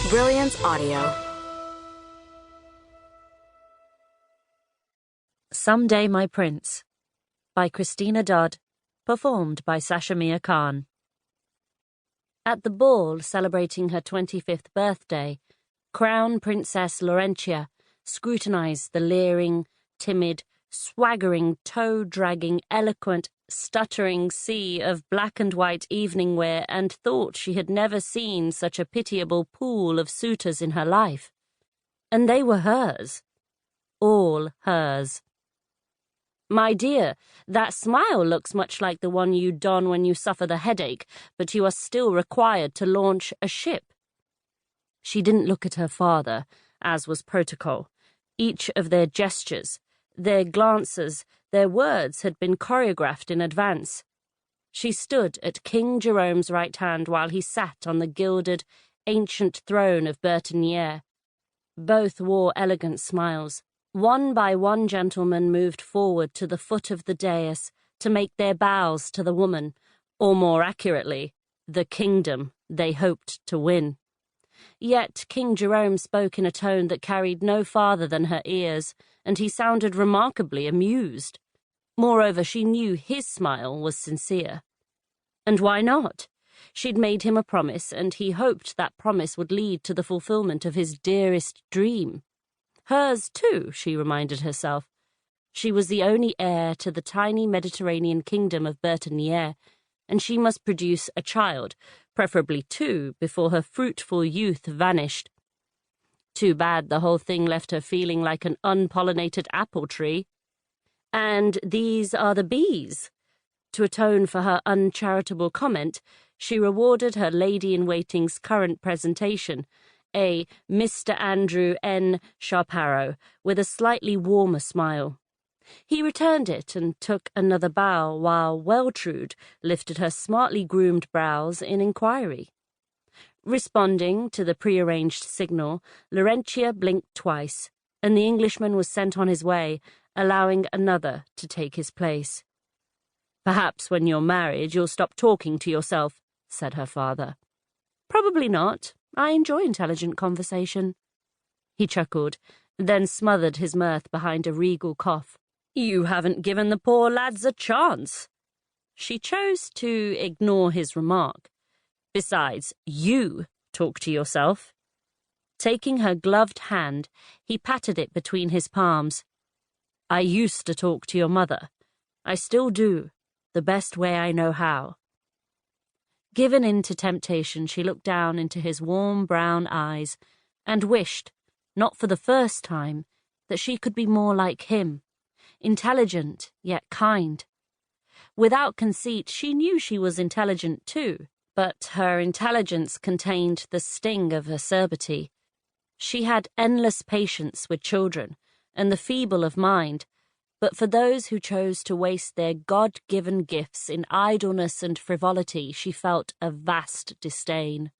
Brilliance Audio. Someday My Prince by Christina Dodd, performed by Sashmir Khan. At the ball celebrating her 25th birthday, Crown Princess Laurentia scrutinized the leering, timid, swaggering, toe-dragging, eloquent, stuttering sea of black and white evening wear and thought she had never seen such a pitiable pool of suitors in her life. And they were hers. All hers. "My dear, that smile looks much like the one you don when you suffer the headache, but you are still required to launch a ship." She didn't look at her father, as was protocol. Each of their gestures, their glances, their words had been choreographed in advance. She stood at King Jerome's right hand while he sat on the gilded, ancient throne of Brilliance. Both wore elegant smiles. One by one gentlemen moved forward to the foot of the dais to make their bows to the woman, or more accurately, the kingdom they hoped to win. Yet King Jerome spoke in a tone that carried no farther than her ears, and he sounded remarkably amused. Moreover, she knew his smile was sincere. And why not? She'd made him a promise, and he hoped that promise would lead to the fulfillment of his dearest dream. Hers, too, she reminded herself. She was the only heir to the tiny Mediterranean kingdom of Brilliance, and she must produce a child, preferably two, before her fruitful youth vanished. Too bad the whole thing left her feeling like an unpollinated apple tree. "And these are the bees." To atone for her uncharitable comment, she rewarded her lady-in-waiting's current presentation, a Mr. Andrew N. Sharparo, with a slightly warmer smile. He returned it and took another bow while Weltrude lifted her smartly groomed brows in inquiry. Responding to the prearranged signal, Laurentia blinked twice, and the Englishman was sent on his way, allowing another to take his place. "Perhaps when you're married you'll stop talking to yourself," said her father. "Probably not. I enjoy intelligent conversation." He chuckled, then smothered his mirth behind a regal cough. "You haven't given the poor lads a chance." She chose to ignore his remark. "Besides, you talk to yourself." Taking her gloved hand, he patted it between his palms. "I used to talk to your mother. I still do, the best way I know how." Given in to temptation, she looked down into his warm brown eyes and wished, not for the first time, that she could be more like him, intelligent yet kind. Without conceit, she knew she was intelligent too, but her intelligence contained the sting of acerbity. She had endless patience with children and the feeble of mind, but for those who chose to waste their God-given gifts in idleness and frivolity, she felt a vast disdain.